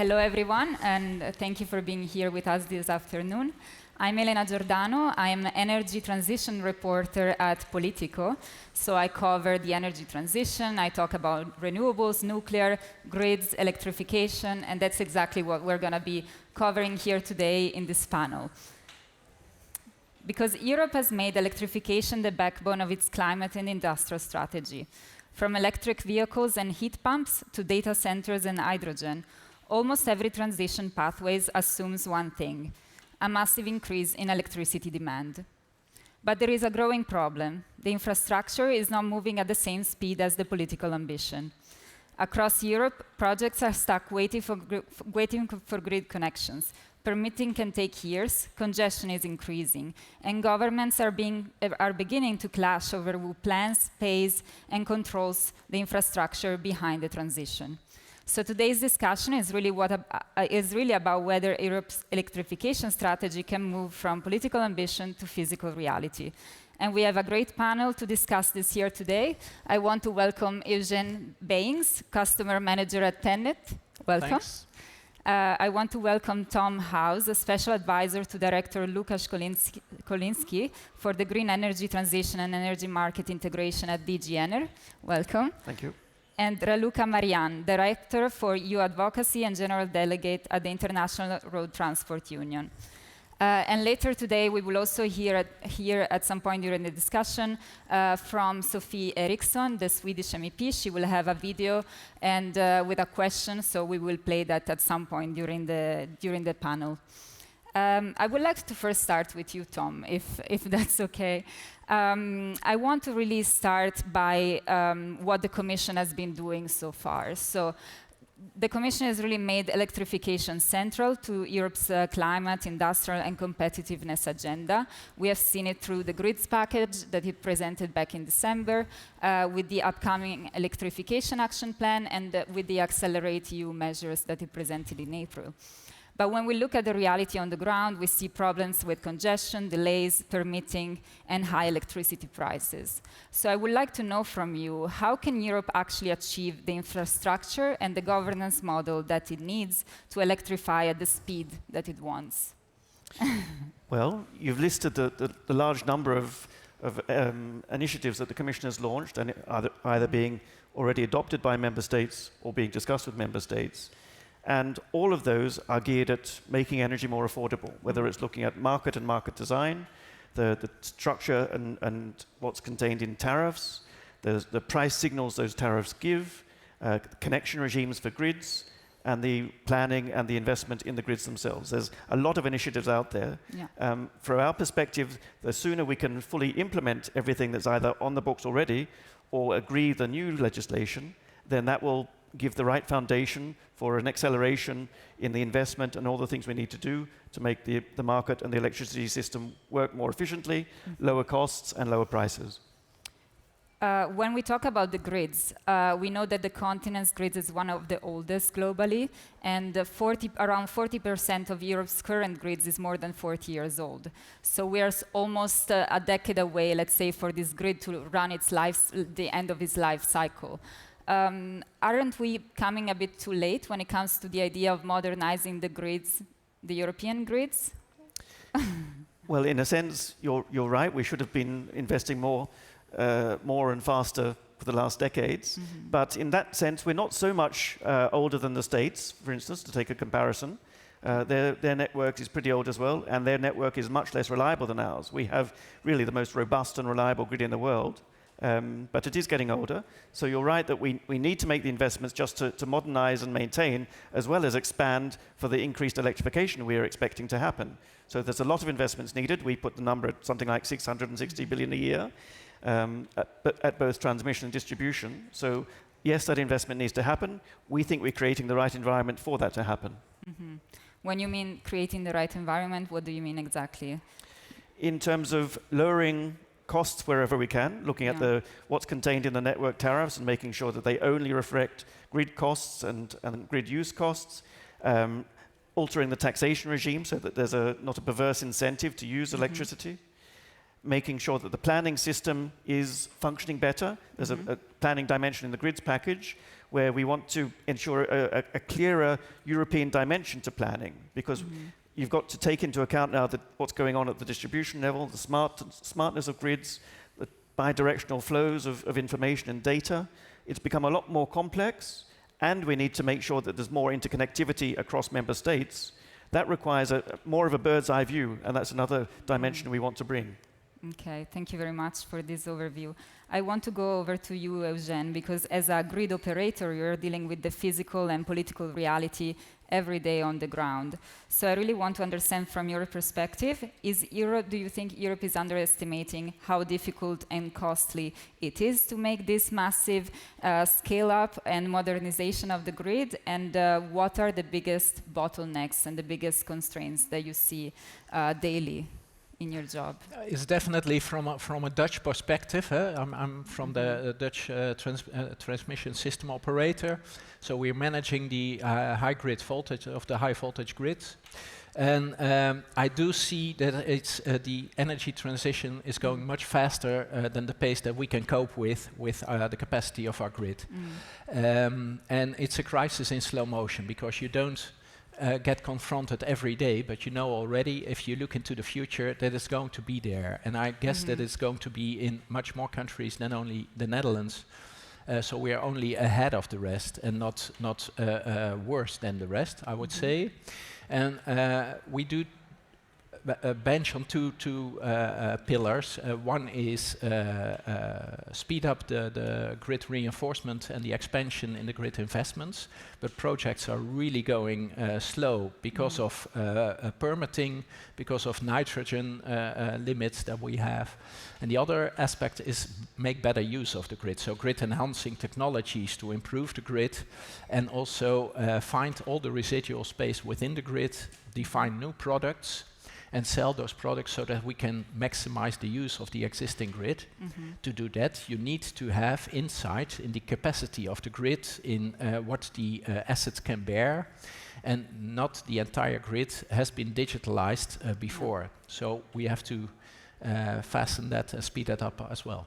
Hello, everyone, and thank you for being here with us this afternoon. I'm Elena Giordano. I'm an energy transition reporter at Politico. So I cover the energy transition. I talk about renewables, nuclear, grids, electrification, and that's exactly what we're going to be covering here today in this panel. Because Europe has made electrification the backbone of its climate and industrial strategy. From electric vehicles and heat pumps to data centers and hydrogen, almost every transition pathway assumes one thing: a massive increase in electricity demand. But there is a growing problem. The infrastructure is not moving at the same speed as the political ambition. Across Europe, projects are stuck waiting for grid connections. Permitting can take years, congestion is increasing, and governments are beginning to clash over who plans, pays, and controls the infrastructure behind the transition. So today's discussion is really about whether Europe's electrification strategy can move from political ambition to physical reality. And we have a great panel to discuss this here today. I want to welcome Eugene Baines, Customer Manager at TenneT. Welcome. Thanks. I want to welcome Tom House, a Special Advisor to Director Lukasz Koliński for the Green Energy Transition and Energy Market Integration at DG Ener. Welcome. Thank you. And Raluca Marian, Director for EU Advocacy and General Delegate at the International Road Transport Union. And later today, we will also hear at some point during the discussion from Sophie Eriksson, the Swedish MEP. She will have a video and with a question, so we will play that at some point during the panel. I would like to first start with you, Tom, if that's okay. I want to really start by what the Commission has been doing so far. So the Commission has really made electrification central to Europe's climate, industrial, and competitiveness agenda. We have seen it through the grids package that it presented back in December, with the upcoming electrification action plan, and with the Accelerate EU measures that it presented in April. But when we look at the reality on the ground, we see problems with congestion, delays, permitting, and high electricity prices. So I would like to know from you, how can Europe actually achieve the infrastructure and the governance model that it needs to electrify at the speed that it wants? Well, you've listed the large number of initiatives that the Commission has launched, and either being already adopted by member states or being discussed with member states. And all of those are geared at making energy more affordable, whether it's looking at market and market design, the structure and what's contained in tariffs, the price signals those tariffs give, connection regimes for grids, and the planning and the investment in the grids themselves. There's a lot of initiatives out there. Yeah. From our perspective, the sooner we can fully implement everything that's either on the books already or agree the new legislation, then that will give the right foundation for an acceleration in the investment and all the things we need to do to make the market and the electricity system work more efficiently, lower costs and lower prices. When we talk about the grids, we know that the continent's grids is one of the oldest globally, and around 40% of Europe's current grids is more than 40 years old. So we are almost a decade away, let's say, for this grid to run the end of its life cycle. Aren't we coming a bit too late when it comes to the idea of modernizing the grids, the European grids? Well, in a sense, you're right. We should have been investing more and faster for the last decades. Mm-hmm. But in that sense, we're not so much older than the States, for instance, to take a comparison. Their network is pretty old as well, and their network is much less reliable than ours. We have really the most robust and reliable grid in the world. But it is getting older. So you're right that we need to make the investments just to modernize and maintain, as well as expand for the increased electrification we are expecting to happen. So there's a lot of investments needed. We put the number at something like 660 billion a year, at both transmission and distribution. So yes, that investment needs to happen. We think we're creating the right environment for that to happen. Mm-hmm. When you mean creating the right environment, what do you mean exactly? In terms of lowering costs wherever we can, looking at what's contained in the network tariffs and making sure that they only reflect grid costs and grid use costs, altering the taxation regime so that there's not a perverse incentive to use electricity, making sure that the planning system is functioning better. There's a planning dimension in the grids package where we want to ensure a clearer European dimension to planning, because you've got to take into account now that what's going on at the distribution level, the smartness of grids, the bidirectional flows of information and data. It's become a lot more complex, and we need to make sure that there's more interconnectivity across member states. That requires more of a bird's eye view, and that's another dimension we want to bring. Okay, thank you very much for this overview. I want to go over to you, Eugene, because as a grid operator, you're dealing with the physical and political reality every day on the ground. So I really want to understand from your perspective, do you think Europe is underestimating how difficult and costly it is to make this massive scale up and modernization of the grid? And what are the biggest bottlenecks and the biggest constraints that you see daily in your job? It's definitely from a Dutch perspective. I'm from the Dutch transmission system operator, so we're managing the high grid voltage of the high voltage grids, and I do see that it's the energy transition is going much faster than the pace that we can cope with the capacity of our grid, and it's a crisis in slow motion, because you don't get confronted every day, but you know already, if you look into the future, that it's going to be there. And I guess that it's going to be in much more countries than only the Netherlands. So we are only ahead of the rest and not worse than the rest, I would say. And we do bench on two pillars. One is speed up the grid reinforcement and the expansion in the grid investments, but projects are really going slow because of permitting, because of nitrogen limits that we have. And the other aspect is make better use of the grid, so grid enhancing technologies to improve the grid, and also find all the residual space within the grid, define new products, and sell those products so that we can maximize the use of the existing grid. To do that, you need to have insight in the capacity of the grid, in what the assets can bear, and not the entire grid has been digitalized before. So we have to fasten that and speed that up as well.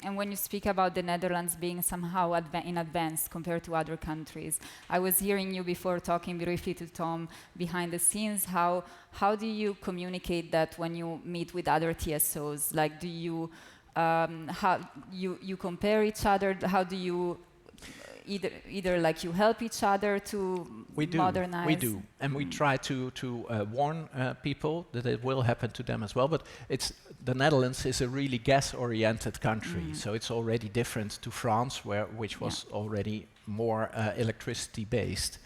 And when you speak about the Netherlands being somehow in advance compared to other countries, I was hearing you before talking briefly to Tom behind the scenes. How do you communicate that when you meet with other TSOs? Like, do you how you compare each other? How do you either like you help each other to modernize? We do, and we try to warn people that it will happen to them as well. But the Netherlands is a really gas-oriented country, so it's already different to France, which was already more electricity-based.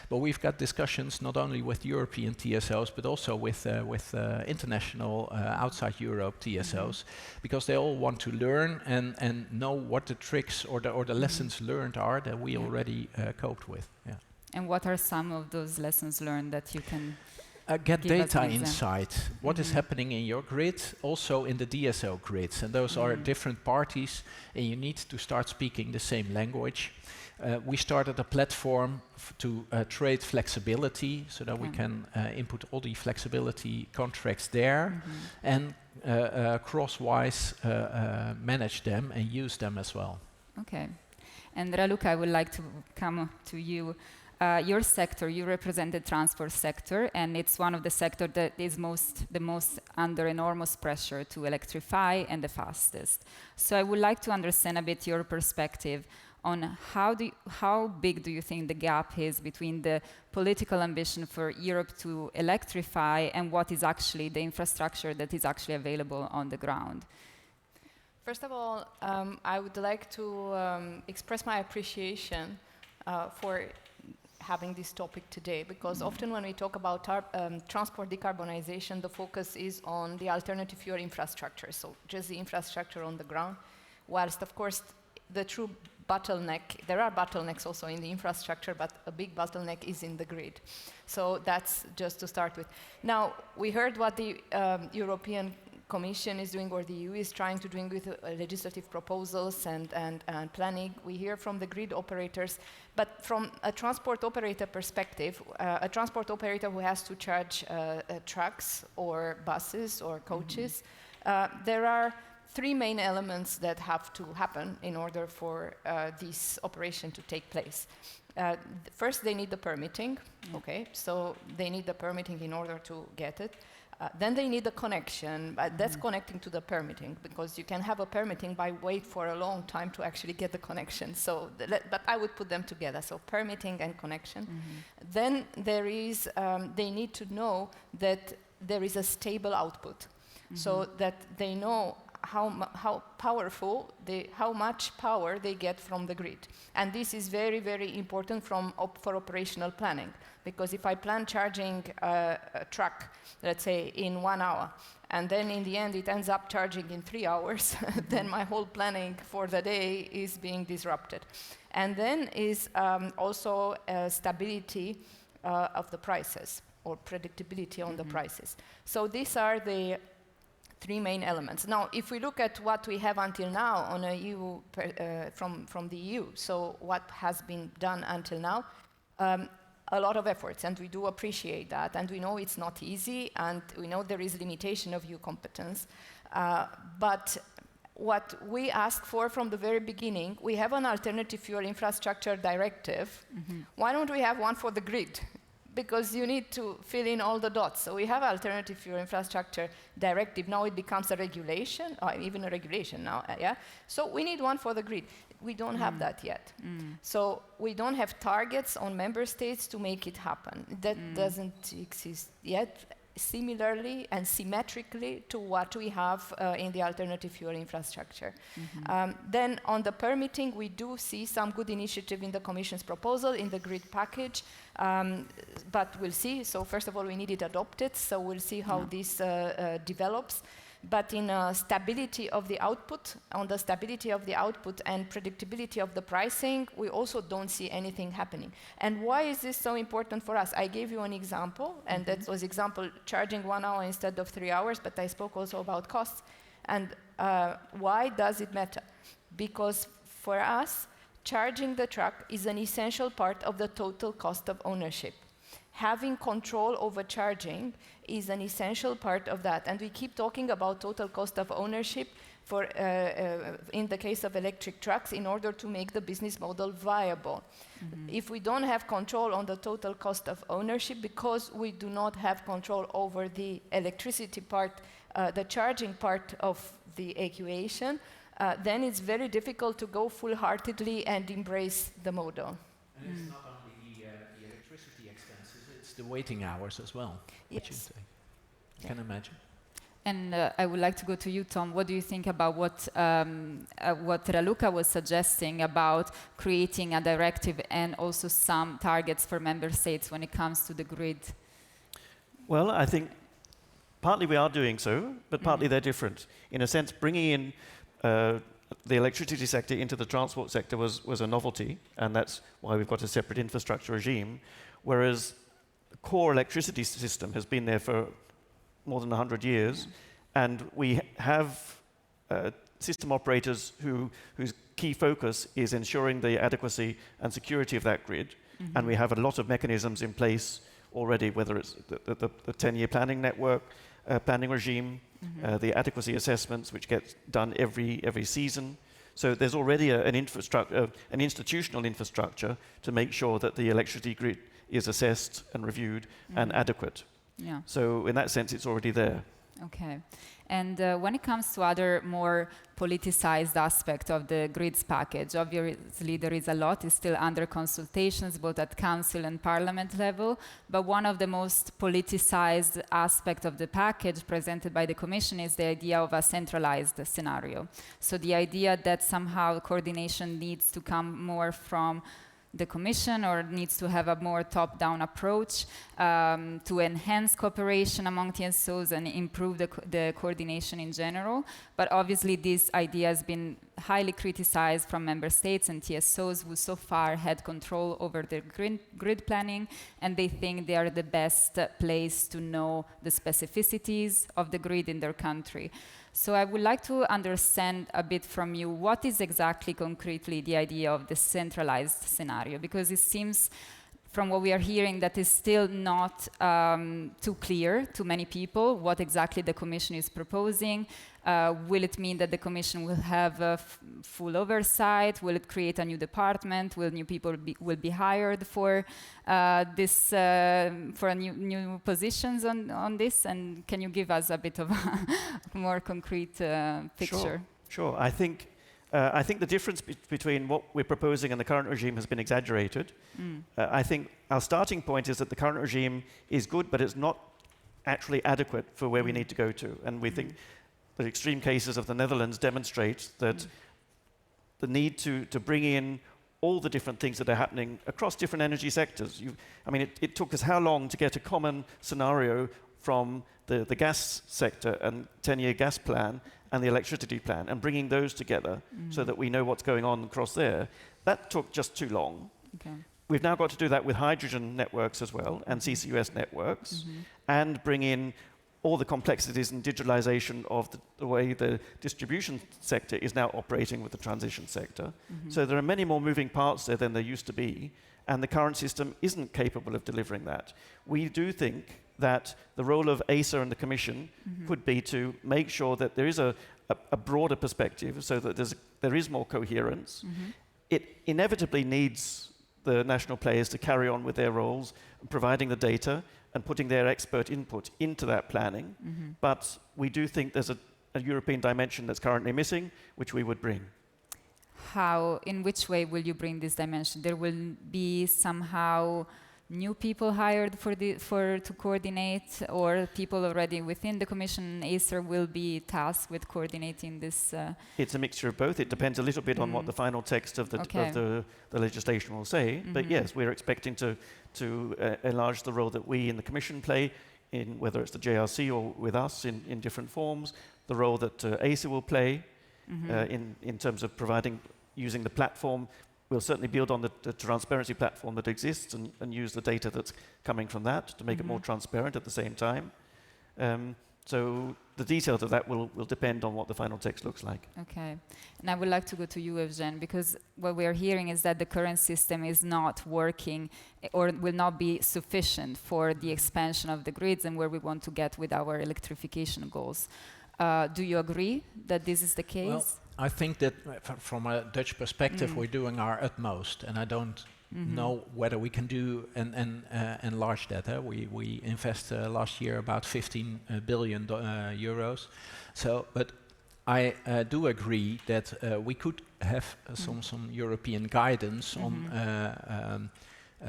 But we've got discussions not only with European TSOs, but also with international outside Europe TSOs, because they all want to learn and know what the tricks or the lessons learned are that we already coped with. Yeah. And what are some of those lessons learned that you can get data insight? What is happening in your grid, also in the DSO grids, and those are different parties, and you need to start speaking the same language. We started a platform to trade flexibility, so that we can input all the flexibility contracts there, and cross-wise manage them and use them as well. Okay. And Raluca, I would like to come to you. Your sector, you represent the transport sector, and it's one of the sectors that is the most under enormous pressure to electrify and the fastest. So I would like to understand a bit your perspective on how big do you think the gap is between the political ambition for Europe to electrify and what is actually the infrastructure that is actually available on the ground? First of all, I would like to express my appreciation for having this topic today, because often when we talk about transport decarbonization, the focus is on the alternative fuel infrastructure, so just the infrastructure on the ground, whilst of course the true bottleneck, there are bottlenecks also in the infrastructure, but a big bottleneck is in the grid. So that's just to start with. Now, we heard what the European Commission is doing, or the EU is trying to do with legislative proposals and planning. We hear from the grid operators, but from a transport operator perspective, a transport operator who has to charge trucks or buses or coaches, there are three main elements that have to happen in order for this operation to take place. First, they need the permitting. Okay, so they need the permitting in order to get it. Then they need the connection. That's connecting to the permitting, because you can have a permitting by wait for a long time to actually get the connection. So, but I would put them together. So permitting and connection. Then there is, they need to know that there is a stable output, so that they know how powerful, how much power they get from the grid. And this is very, very important for operational planning, because if I plan charging a truck, let's say in 1 hour, and then in the end it ends up charging in 3 hours, then my whole planning for the day is being disrupted. And then is also stability of the prices, or predictability on the prices. So these are the three main elements. Now, if we look at what we have until now on a EU, from the EU, so what has been done until now, a lot of efforts, and we do appreciate that, and we know it's not easy, and we know there is limitation of EU competence, but what we asked for from the very beginning, we have an alternative fuel infrastructure directive. Why don't we have one for the grid? Because you need to fill in all the dots. So we have alternative fuel infrastructure directive. Now it becomes a regulation, or even a regulation now, yeah? So we need one for the grid. We don't have that yet. So we don't have targets on member states to make it happen. That doesn't exist yet, similarly and symmetrically to what we have in the alternative fuel infrastructure. Then on the permitting, we do see some good initiative in the Commission's proposal, in the grid package, but we'll see. So first of all, we need it adopted, so we'll see how this develops. But in stability of the output, on the stability of the output and predictability of the pricing, we also don't see anything happening. And why is this so important for us? I gave you an example, and that was example charging 1 hour instead of 3 hours, but I spoke also about costs. And why does it matter? Because for us, charging the truck is an essential part of the total cost of ownership. Having control over charging is an essential part of that. And we keep talking about total cost of ownership for, in the case of electric trucks, in order to make the business model viable. If we don't have control on the total cost of ownership, because we do not have control over the electricity part, the charging part of the equation, then it's very difficult to go full-heartedly and embrace the model. And it's not only the electricity expenses, it's the waiting hours as well. Yes. Can imagine. And I would like to go to you, Tom. What do you think about what Raluca was suggesting about creating a directive and also some targets for member states when it comes to the grid? Well, I think partly we are doing so, but partly they're different. In a sense, bringing in the electricity sector into the transport sector was a novelty, and that's why we've got a separate infrastructure regime, whereas the core electricity system has been there for more than 100 years, and we have system operators whose key focus is ensuring the adequacy and security of that grid, and we have a lot of mechanisms in place already, whether it's the 10-year planning network, planning regime, the adequacy assessments, which get done every season. So there's already an institutional infrastructure to make sure that the electricity grid is assessed and reviewed and adequate. Yeah. So in that sense, it's already there. Okay. And when it comes to other more politicized aspect of the grids package, obviously there is a lot. It's still under consultations, both at council and parliament level. But one of the most politicized aspect of the package presented by the Commission is the idea of a centralized scenario. So the idea that somehow coordination needs to come more from the Commission, or needs to have a more top-down approach to enhance cooperation among TSOs and improve the coordination in general. But obviously this idea has been highly criticized from member states and TSOs who so far had control over the grid planning, and they think they are the best place to know the specificities of the grid in their country. So I would like to understand a bit from you, what is exactly concretely the idea of the centralized scenario? Because it seems from what we are hearing, that is still not too clear to many people what exactly the Commission is proposing. Will it mean that the Commission will have full oversight? Will it create a new department? Will new people will be hired for new positions on this? And can you give us a bit of a more concrete picture? Sure. I think the difference between what we're proposing and the current regime has been exaggerated. I think our starting point is that the current regime is good, but it's not actually adequate for where we need to go to. And we think the extreme cases of the Netherlands demonstrate that the need to bring in all the different things that are happening across different energy sectors. It took us how long to get a common scenario from the gas sector and 10-year gas plan and the electricity plan, and bringing those together so that we know what's going on across there. That took just too long. Okay. We've now got to do that with hydrogen networks as well, and CCUS networks, and bring in all the complexities and digitalization of the way the distribution sector is now operating with the transition sector. So there are many more moving parts there than there used to be, and the current system isn't capable of delivering that. We do think that the role of ACER and the Commission could be to make sure that there is a broader perspective, so that there is more coherence. It inevitably needs the national players to carry on with their roles, providing the data and putting their expert input into that planning. But we do think there's a European dimension that's currently missing, which we would bring. How, in which way will you bring this dimension? There will be somehow new people hired to coordinate, or people already within the Commission, ACER, will be tasked with coordinating this? It's a mixture of both. It depends a little bit on what the final text of the legislation will say. But yes, we're expecting to enlarge the role that we in the Commission play, in whether it's the JRC or with us in different forms, the role that ACER will play in terms of using the platform. We'll certainly build on the transparency platform that exists and use the data that's coming from that to make it more transparent at the same time. So the details of that will depend on what the final text looks like. Okay. And I would like to go to you, Evgen, because what we are hearing is that the current system is not working or will not be sufficient for the expansion of the grids and where we want to get with our electrification goals. Do you agree that this is the case? Well, I think that from a Dutch perspective, we're doing our utmost, and I don't know whether we can do and enlarge that. We invest last year about 15 billion euros. So, but I do agree that we could have some European guidance on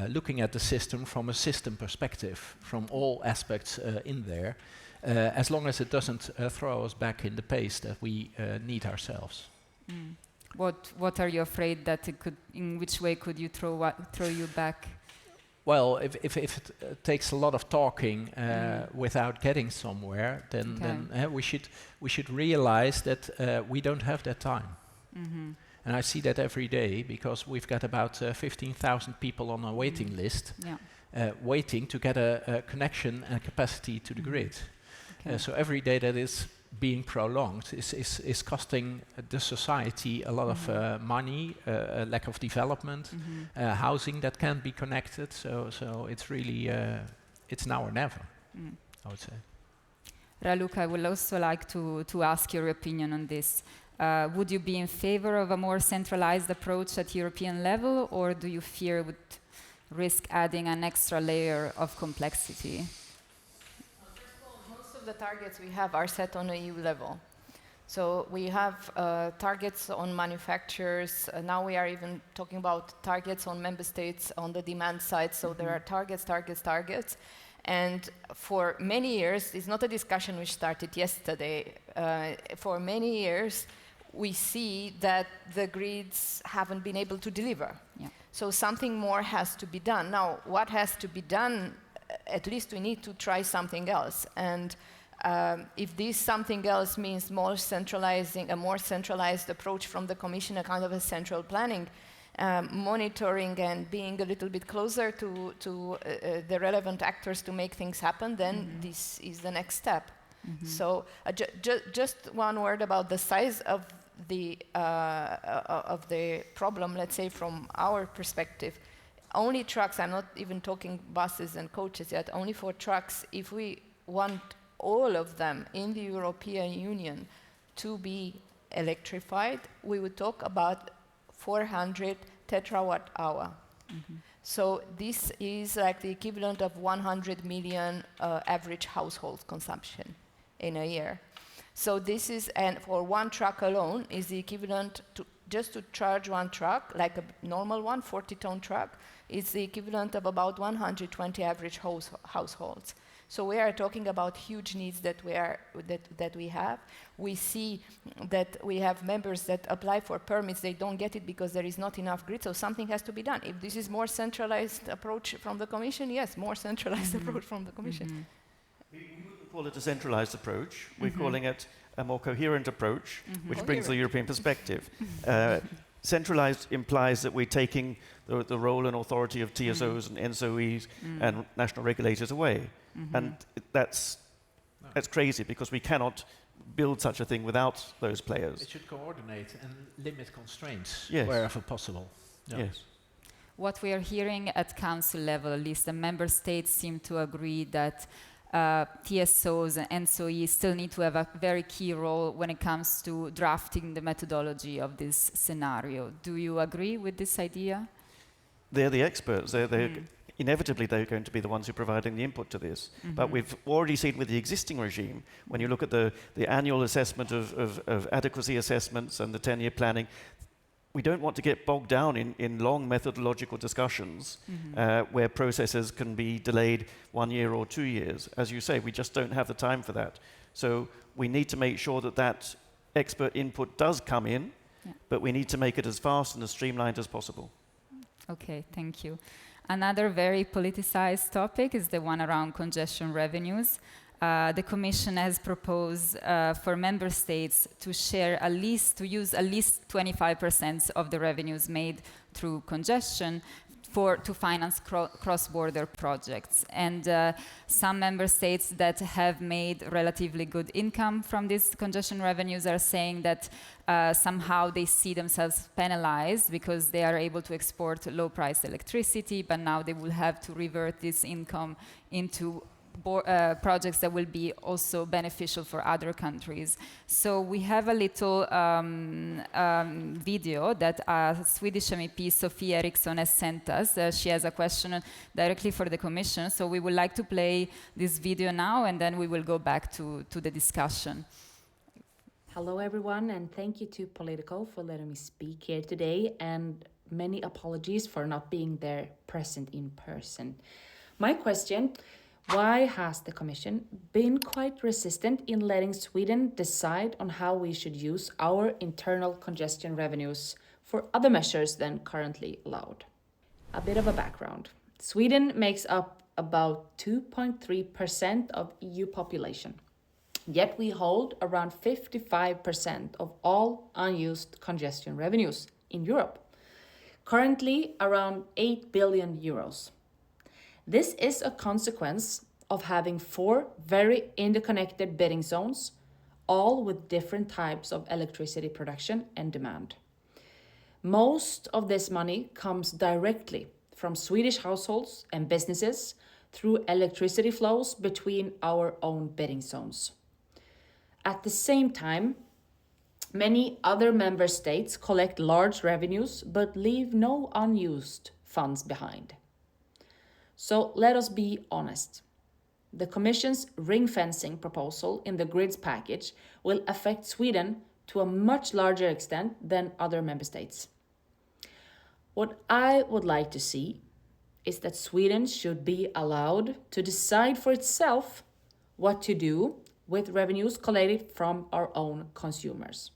looking at the system from a system perspective, from all aspects in there. As long as it doesn't throw us back in the pace that we need ourselves. What are you afraid that it could? In which way could you throw you back? Well, if it takes a lot of talking without getting somewhere, then we should realize that we don't have that time. And I see that every day, because we've got about 15,000 people on a waiting list, waiting to get a connection and capacity to the grid. So every day that is being prolonged is costing the society a lot of money, a lack of development, housing that can't be connected. So it's really, it's now or never, I would say. Raluca, I would also like to ask your opinion on this. Would you be in favor of a more centralized approach at European level, or do you fear it would risk adding an extra layer of complexity? The targets we have are set on a EU level. So we have targets on manufacturers. Now we are even talking about targets on member states on the demand side. So there are targets. And for many years, it's not a discussion which started yesterday. For many years, we see that the grids haven't been able to deliver. So something more has to be done. Now, what has to be done? At least we need to try something else. And if this something else means a more centralized approach from the Commission, a kind of a central planning, monitoring and being a little bit closer to the relevant actors to make things happen, then this is the next step. So just one word about the size of the problem, let's say from our perspective. only trucks, I'm not even talking buses and coaches yet, only for trucks, if we want all of them in the European Union to be electrified, we would talk about 400 tetrawatt hour. So this is like the equivalent of 100 million average household consumption in a year. So this is, and for one truck alone, is the equivalent to, just to charge one truck, like a normal one, 40-ton truck, is the equivalent of about 120 average households. So we are talking about huge needs that we have. We see that we have members that apply for permits, they don't get it because there is not enough grid, so something has to be done. If this is more centralized approach from the Commission, yes, more centralized approach from the Commission. We wouldn't call it a centralized approach. We're calling it a more coherent approach, which brings the European perspective. Centralized implies that we're taking the role and authority of TSOs and NSOEs and national regulators away. And that's crazy, because we cannot build such a thing without those players. It should coordinate and limit constraints Yes. wherever possible. Yeah. Yes. What we are hearing at council level, at least the member states seem to agree that TSOs and NSOEs still need to have a very key role when it comes to drafting the methodology of this scenario. Do you agree with this idea? They're the experts. Inevitably, they're going to be the ones who are providing the input to this. But we've already seen with the existing regime, when you look at the annual assessment of adequacy assessments and the 10-year planning, we don't want to get bogged down in long methodological discussions where processes can be delayed 1 year or 2 years. As you say, we just don't have the time for that. So we need to make sure that that expert input does come in, but we need to make it as fast and as streamlined as possible. Okay, thank you. Another very politicized topic is the one around congestion revenues. The Commission has proposed for member states to use at least 25% of the revenues made through congestion to finance cross-border projects. And some member states that have made relatively good income from these congestion revenues are saying that somehow they see themselves penalized because they are able to export low-priced electricity, but now they will have to revert this income into projects that will be also beneficial for other countries. So we have a little video that Swedish MEP Sofie Eriksson has sent us. She has a question directly for the Commission. So we would like to play this video now, and then we will go back to the discussion. Hello everyone, and thank you to Politico for letting me speak here today, and many apologies for not being there present in person. My question: why has the Commission been quite resistant in letting Sweden decide on how we should use our internal congestion revenues for other measures than currently allowed? A bit of a background. Sweden makes up about 2.3% of EU population. Yet we hold around 55% of all unused congestion revenues in Europe. Currently around 8 billion euros. This is a consequence of having 4 very interconnected bidding zones, all with different types of electricity production and demand. Most of this money comes directly from Swedish households and businesses through electricity flows between our own bidding zones. At the same time, many other member states collect large revenues but leave no unused funds behind. So let us be honest. The Commission's ring-fencing proposal in the grids package will affect Sweden to a much larger extent than other member states. What I would like to see is that Sweden should be allowed to decide for itself what to do with revenues collected from our own consumers,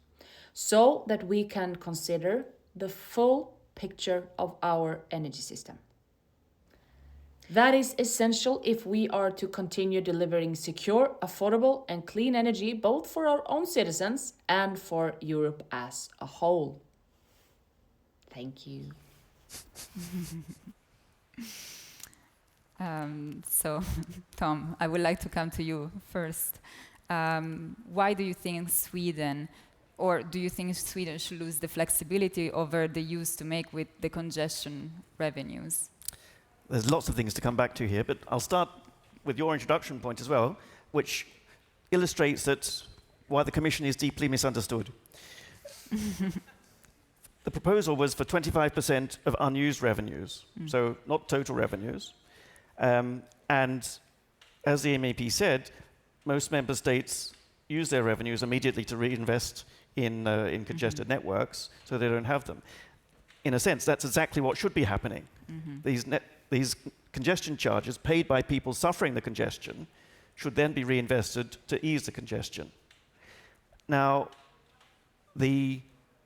so that we can consider the full picture of our energy system. That is essential if we are to continue delivering secure, affordable, and clean energy both for our own citizens and for Europe as a whole. Thank you. So, Tom, I would like to come to you first. Why do you think Sweden, or do you think Sweden should lose the flexibility over the use to make with the congestion revenues? there's lots of things to come back to here, but I'll start with your introduction point as well, which illustrates that why the Commission is deeply misunderstood. The proposal was for 25% of unused revenues, so not total revenues. And as the MEP said, most member states use their revenues immediately to reinvest in congested networks, so they don't have them. In a sense, that's exactly what should be happening. These congestion charges paid by people suffering the congestion should then be reinvested to ease the congestion. Now, the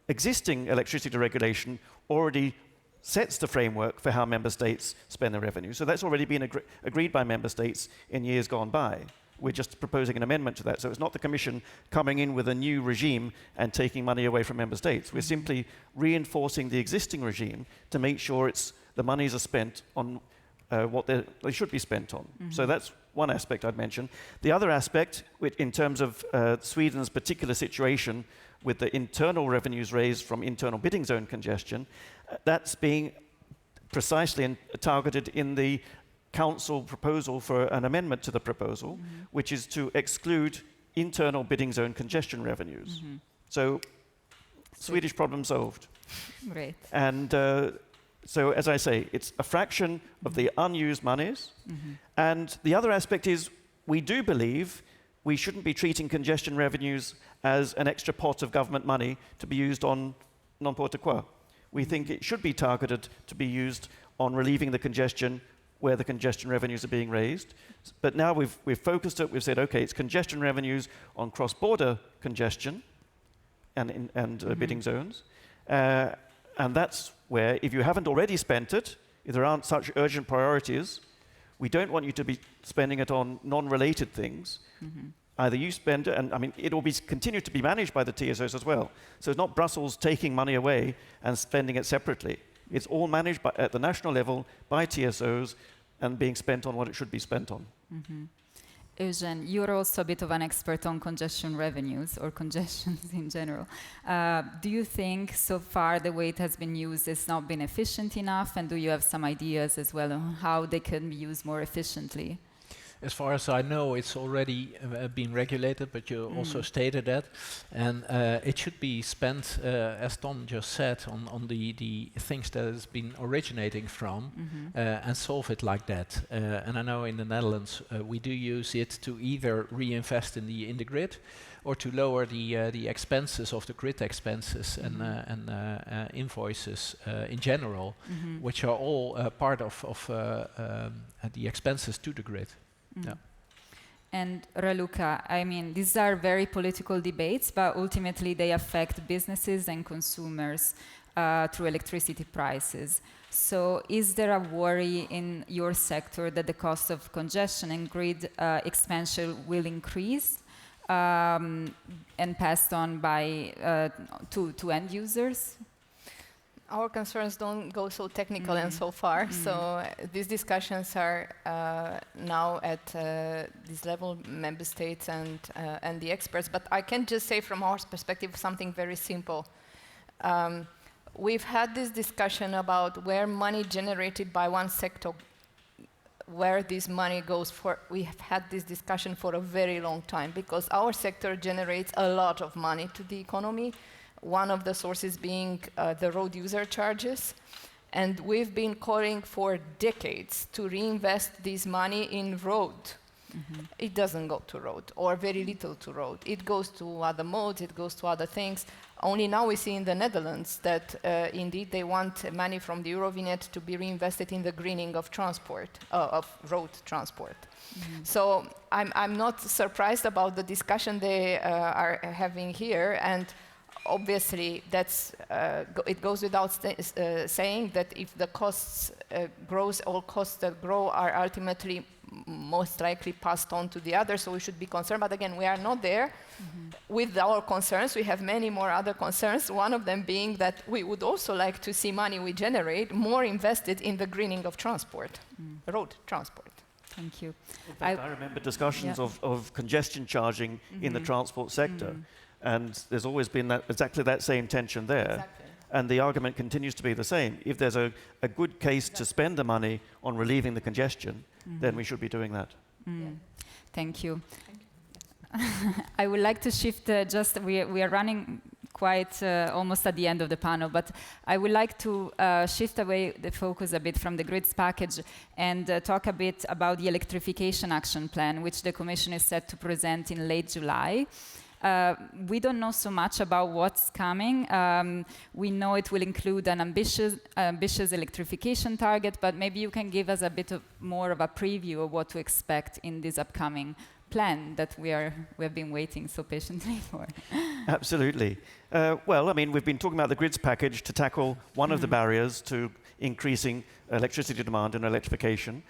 existing electricity regulation already sets the framework for how member states spend their revenue. So that's already been agreed by member states in years gone by. We're just proposing an amendment to that. So it's not the Commission coming in with a new regime and taking money away from member states. We're simply reinforcing the existing regime to make sure the monies are spent on what they should be spent on. So that's one aspect I'd mention. The other aspect, in terms of Sweden's particular situation with the internal revenues raised from internal bidding zone congestion, that's being precisely targeted in the Council proposal for an amendment to the proposal, which is to exclude internal bidding zone congestion revenues. So, Swedish problem solved. Great. And so, as I say, it's a fraction of the unused monies. And the other aspect is we do believe we shouldn't be treating congestion revenues as an extra pot of government money to be used on n'importe quoi. We think it should be targeted to be used on relieving the congestion where the congestion revenues are being raised. But now we've focused it, we've said, okay, it's congestion revenues on cross-border congestion and bidding zones. And that's where, if you haven't already spent it, if there aren't such urgent priorities, we don't want you to be spending it on non-related things. Either you spend it, and I mean, it will continue to be managed by the TSOs as well. So it's not Brussels taking money away and spending it separately. It's all managed at the national level by TSOs and being spent on what it should be spent on. Eugen, you're also a bit of an expert on congestion revenues or congestions in general. Do you think so far the way it has been used has not been efficient enough, and do you have some ideas as well on how they can be used more efficiently? As far as I know, it's already been regulated, but you also stated that. And it should be spent, as Tom just said, on the things that it's been originating from and solve it like that. And I know in the Netherlands, we do use it to either reinvest in the grid or to lower the expenses of the grid expenses and invoices in general, which are all part of the expenses to the grid. Yeah. And Raluca, I mean, these are very political debates, but ultimately they affect businesses and consumers through electricity prices. So is there a worry in your sector that the cost of congestion and grid expansion will increase and passed on by to end users? Our concerns don't go so technical and so far, so these discussions are now at this level, member states and the experts. But I can just say from our perspective something very simple. We've had this discussion about where money generated by one sector, where this money goes for. We have had this discussion for a very long time because our sector generates a lot of money to the economy. One of the sources being the road user charges. And we've been calling for decades to reinvest this money in road. It doesn't go to road, or very little to road. It goes to other modes, it goes to other things. Only now we see in the Netherlands that indeed they want money from the Eurovignette to be reinvested in the greening of transport, of road transport. So I'm not surprised about the discussion they are having here, and obviously, that's it goes without saying that if the costs grows, all costs that grow are ultimately most likely passed on to the others, so we should be concerned. But again, we are not there with our concerns. We have many more other concerns, one of them being that we would also like to see money we generate more invested in the greening of transport, road transport. Thank you. In fact, I remember discussions of congestion charging in the transport sector. And there's always been exactly that same tension there. Exactly. And the argument continues to be the same. If there's a good case to spend the money on relieving the congestion, then we should be doing that. Thank you. I would like to shift we are running quite almost at the end of the panel, but I would like to shift away the focus a bit from the grids package and talk a bit about the electrification action plan, which the Commission is set to present in late July. We don't know so much about what's coming. We know it will include an ambitious electrification target, but maybe you can give us a bit more of a preview of what to expect in this upcoming plan that we have been waiting so patiently for. Absolutely. Well, I mean, we've been talking about the grids package to tackle one of the barriers to increasing electricity demand and electrification.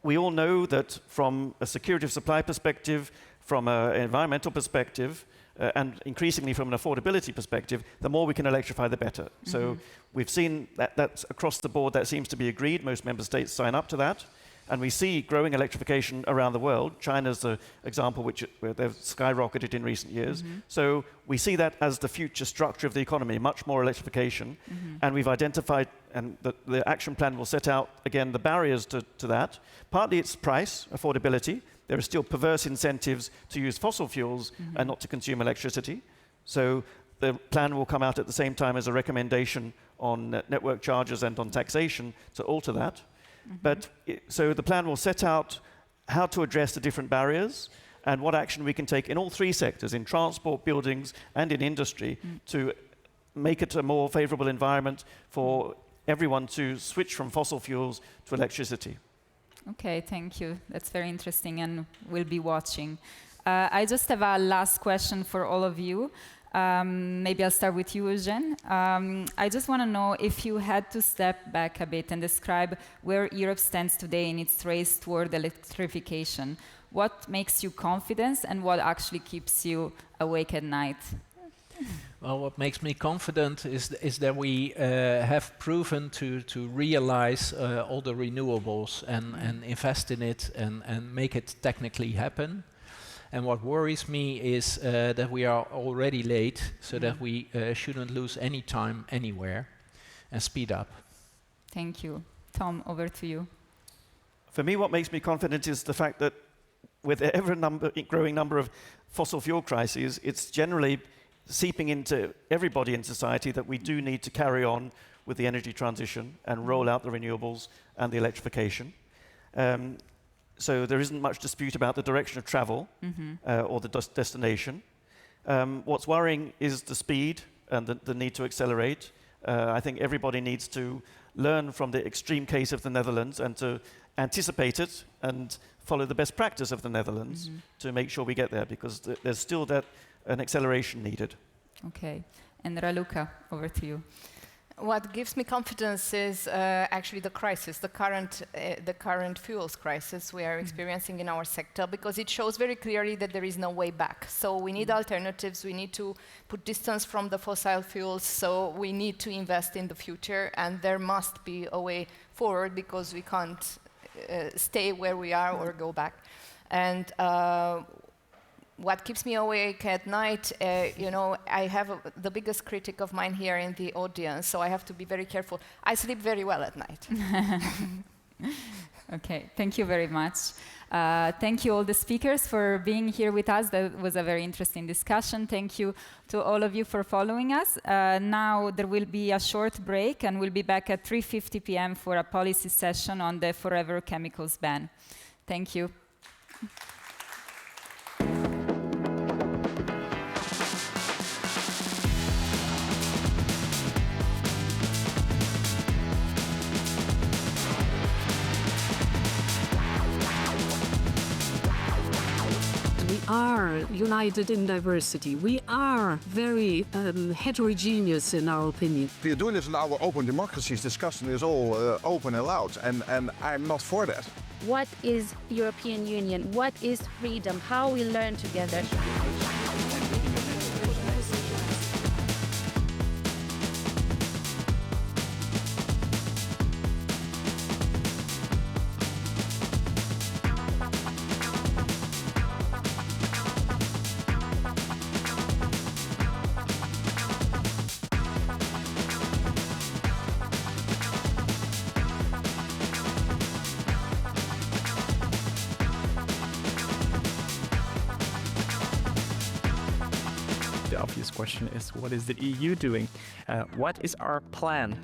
We all know that from a security of supply perspective, from an environmental perspective, and increasingly from an affordability perspective, the more we can electrify, the better. So we've seen that's across the board, that seems to be agreed. Most member states sign up to that. And we see growing electrification around the world. China's the example where they've skyrocketed in recent years. So we see that as the future structure of the economy, much more electrification. And we've identified, and the action plan will set out, again, the barriers to that. Partly it's price, affordability. There are still perverse incentives to use fossil fuels and not to consume electricity. So the plan will come out at the same time as a recommendation on network charges and on taxation to alter that. But so the plan will set out how to address the different barriers and what action we can take in all three sectors, in transport, buildings, and in industry, to make it a more favorable environment for everyone to switch from fossil fuels to electricity. Okay, thank you. That's very interesting, and we'll be watching. I just have a last question for all of you. Maybe I'll start with you, Eugene. I just want to know if you had to step back a bit and describe where Europe stands today in its race toward electrification. What makes you confident and what actually keeps you awake at night? Well, what makes me confident is that we have proven to realize all the renewables and invest in it and make it technically happen. And what worries me is that we are already late, so that we shouldn't lose any time anywhere and speed up. Thank you. Tom, over to you. For me, what makes me confident is the fact that with growing number of fossil fuel crises, it's generally seeping into everybody in society that we do need to carry on with the energy transition and roll out the renewables and the electrification. So there isn't much dispute about the direction of travel or the destination. What's worrying is the speed and the need to accelerate. I think everybody needs to learn from the extreme case of the Netherlands and to anticipate it and follow the best practice of the Netherlands to make sure we get there, because there's still an acceleration needed. Okay. And Raluca, over to you. What gives me confidence is actually the crisis, the current fuels crisis we are experiencing in our sector, because it shows very clearly that there is no way back. So we need alternatives, we need to put distance from the fossil fuels, so we need to invest in the future, and there must be a way forward, because we can't stay where we are or go back. And what keeps me awake at night, I have the biggest critic of mine here in the audience, so I have to be very careful. I sleep very well at night. Okay, thank you very much. Thank you all the speakers for being here with us. That was a very interesting discussion. Thank you to all of you for following us. Now there will be a short break, and we'll be back at 3:50 p.m. for a policy session on the forever chemicals ban. Thank you. Are united in diversity. We are very heterogeneous in our opinion. We do live in our open democracies. Discussion is all open and loud, and I'm not for that. What is European Union? What is freedom? How we learn together. the obvious question is, what is the EU doing? What is our plan?